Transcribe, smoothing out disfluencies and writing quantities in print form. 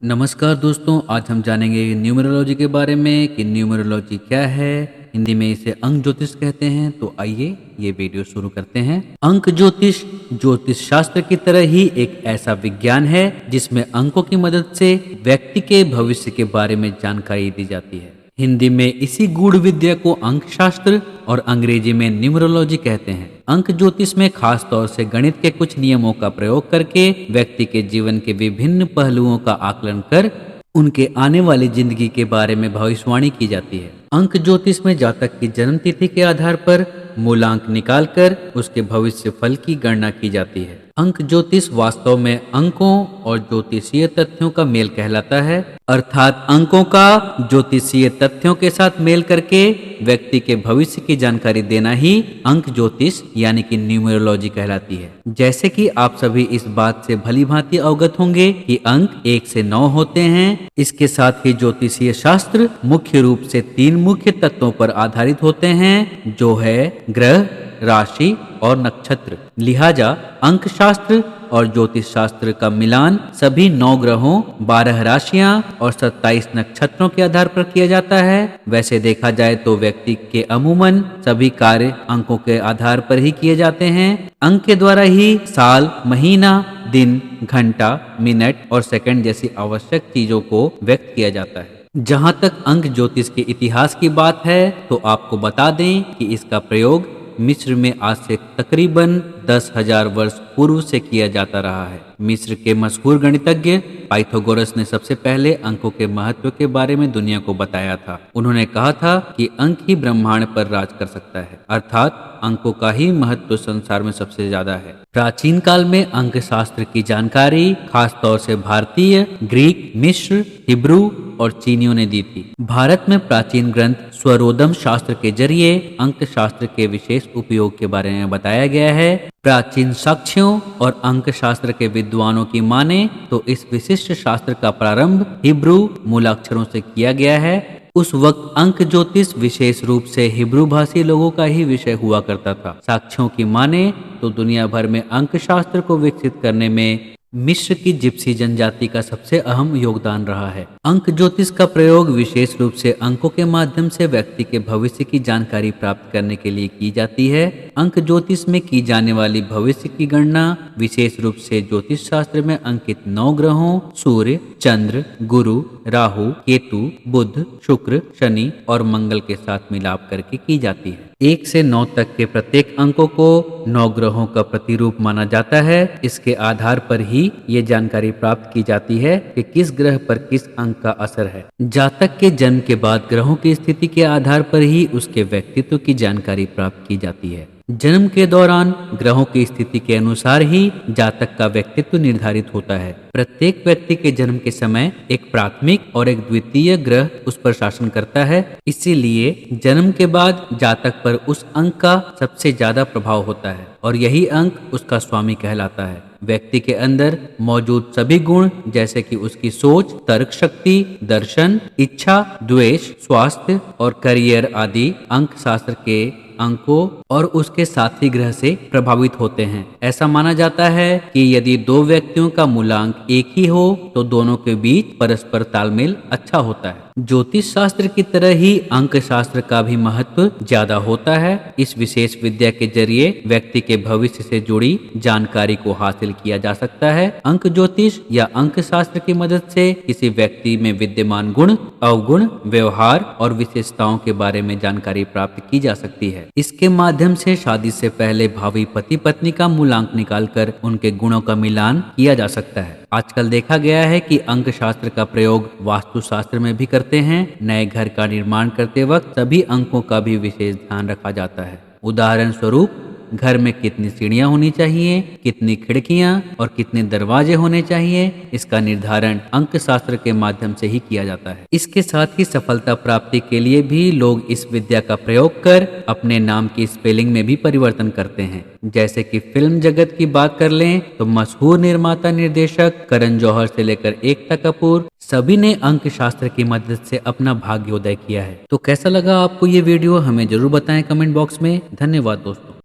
नमस्कार दोस्तों, आज हम जानेंगे न्यूमरोलॉजी के बारे में कि न्यूमरोलॉजी क्या है। हिंदी में इसे अंक ज्योतिष कहते हैं। तो आइए ये वीडियो शुरू करते हैं। अंक ज्योतिष ज्योतिष शास्त्र की तरह ही एक ऐसा विज्ञान है जिसमें अंकों की मदद से व्यक्ति के भविष्य के बारे में जानकारी दी जाती है। हिंदी में इसी गूढ़ विद्या को अंक शास्त्र और अंग्रेजी में न्यूमरोलॉजी कहते हैं। अंक ज्योतिष में खास तौर से गणित के कुछ नियमों का प्रयोग करके व्यक्ति के जीवन के विभिन्न पहलुओं का आकलन कर उनके आने वाली जिंदगी के बारे में भविष्यवाणी की जाती है। अंक ज्योतिष में जातक की जन्म तिथि के आधार पर मूलांक निकालकर उसके भविष्य फल की गणना की जाती है। अंक ज्योतिष वास्तव में अंकों और ज्योतिषीय तथ्यों का मेल कहलाता है, अर्थात अंकों का ज्योतिषीय तथ्यों के साथ मेल करके व्यक्ति के भविष्य की जानकारी देना ही अंक ज्योतिष यानी कि न्यूमरोलॉजी कहलाती है। जैसे कि आप सभी इस बात से भली भांति अवगत होंगे कि अंक 1 से 9 होते हैं। इसके साथ ही ज्योतिषीय शास्त्र मुख्य रूप से 3 मुख्य तत्वों पर आधारित होते हैं, जो है ग्रह, राशि और नक्षत्र। लिहाजा अंक शास्त्र और ज्योतिष शास्त्र का मिलान सभी 9 ग्रहों, 12 राशियां और 27 नक्षत्रों के आधार पर किया जाता है। वैसे देखा जाए तो व्यक्ति के अमूमन सभी कार्य अंकों के आधार पर ही किए जाते हैं। अंक के द्वारा ही साल, महीना, दिन, घंटा, मिनट और सेकंड जैसी आवश्यक चीजों को व्यक्त किया जाता है। जहां तक अंक ज्योतिष के इतिहास की बात है तो आपको बता दें कि इसका प्रयोग मिस्र में आज से तकरीबन 10,000 वर्ष पूर्व से किया जाता रहा है। मिस्र के मशहूर गणितज्ञ पाइथागोरस ने सबसे पहले अंकों के महत्व के बारे में दुनिया को बताया था। उन्होंने कहा था कि अंक ही ब्रह्मांड पर राज कर सकता है, अर्थात अंकों का ही महत्व संसार में सबसे ज्यादा है। प्राचीन काल में अंक शास्त्र की जानकारी खास तौर से भारतीय, ग्रीक, मिस्र, हिब्रू और चीनियों ने दी थी। भारत में प्राचीन ग्रंथ स्वरोदम शास्त्र के जरिए अंक शास्त्र के विशेष उपयोग के बारे में बताया गया है। प्राचीन साक्ष्यों और अंक शास्त्र के विद्वानों की माने तो इस विशिष्ट शास्त्र का प्रारंभ हिब्रू मूलाक्षरों से किया गया है। उस वक्त अंक ज्योतिष विशेष रूप से हिब्रू भाषी लोगों का ही विषय हुआ करता था। साक्ष्यों की माने तो दुनिया भर में अंक शास्त्र को विकसित करने में मिस्र की जिप्सी जनजाति का सबसे अहम योगदान रहा है। अंक ज्योतिष का प्रयोग विशेष रूप से अंकों के माध्यम से व्यक्ति के भविष्य की जानकारी प्राप्त करने के लिए की जाती है। अंक ज्योतिष में की जाने वाली भविष्य की गणना विशेष रूप से ज्योतिष शास्त्र में अंकित 9 ग्रहों सूर्य, चंद्र, गुरु, राहु, केतु, बुध, शुक्र, शनि और मंगल के साथ मिलाप करके की जाती है। 1 से 9 तक के प्रत्येक अंकों को 9 ग्रहों का प्रतिरूप माना जाता है। इसके आधार पर ही ये जानकारी प्राप्त की जाती है कि किस ग्रह पर किस अंक का असर है। जातक के जन्म के बाद ग्रहों की स्थिति के आधार पर ही उसके व्यक्तित्व की जानकारी प्राप्त की जाती है। जन्म के दौरान ग्रहों की स्थिति के अनुसार ही जातक का व्यक्तित्व निर्धारित होता है। प्रत्येक व्यक्ति के जन्म के समय एक प्राथमिक और एक द्वितीय ग्रह उस पर शासन करता है। इसीलिए जन्म के बाद जातक पर उस अंक का सबसे ज्यादा प्रभाव होता है और यही अंक उसका स्वामी कहलाता है। व्यक्ति के अंदर मौजूद सभी गुण जैसे कि उसकी सोच, तर्क शक्ति, दर्शन, इच्छा, द्वेष, स्वास्थ्य और करियर आदि अंक शास्त्र के अंकों और उसके साथी ग्रह से प्रभावित होते हैं। ऐसा माना जाता है कि यदि 2 व्यक्तियों का मूलांक एक ही हो तो दोनों के बीच परस्पर तालमेल अच्छा होता है। ज्योतिष शास्त्र की तरह ही अंक शास्त्र का भी महत्व ज्यादा होता है। इस विशेष विद्या के जरिए व्यक्ति के भविष्य से जुड़ी जानकारी को हासिल किया जा सकता है। अंक ज्योतिष या अंक शास्त्र की मदद से किसी व्यक्ति में विद्यमान गुण, अवगुण, व्यवहार और विशेषताओं के बारे में जानकारी प्राप्त की जा सकती है। इसके माध्यम से शादी से पहले भावी पति पत्नी का मूलांक निकालकर उनके गुणों का मिलान किया जा सकता है। आजकल देखा गया है कि अंक शास्त्र का प्रयोग वास्तु शास्त्र में भी करते हैं। नए घर का निर्माण करते वक्त सभी अंकों का भी विशेष ध्यान रखा जाता है। उदाहरण स्वरूप घर में कितनी सीढ़ियां होनी चाहिए, कितनी खिड़कियां और कितने दरवाजे होने चाहिए, इसका निर्धारण अंक शास्त्र के माध्यम से ही किया जाता है। इसके साथ ही सफलता प्राप्ति के लिए भी लोग इस विद्या का प्रयोग कर अपने नाम की स्पेलिंग में भी परिवर्तन करते हैं। जैसे कि फिल्म जगत की बात कर लें तो मशहूर निर्माता निर्देशक करण जौहर से लेकर एकता कपूर सभी ने अंक शास्त्र की मदद से अपना भाग्योदय किया है। तो कैसा लगा आपको ये वीडियो, हमें जरूर बताएं कमेंट बॉक्स में। धन्यवाद दोस्तों।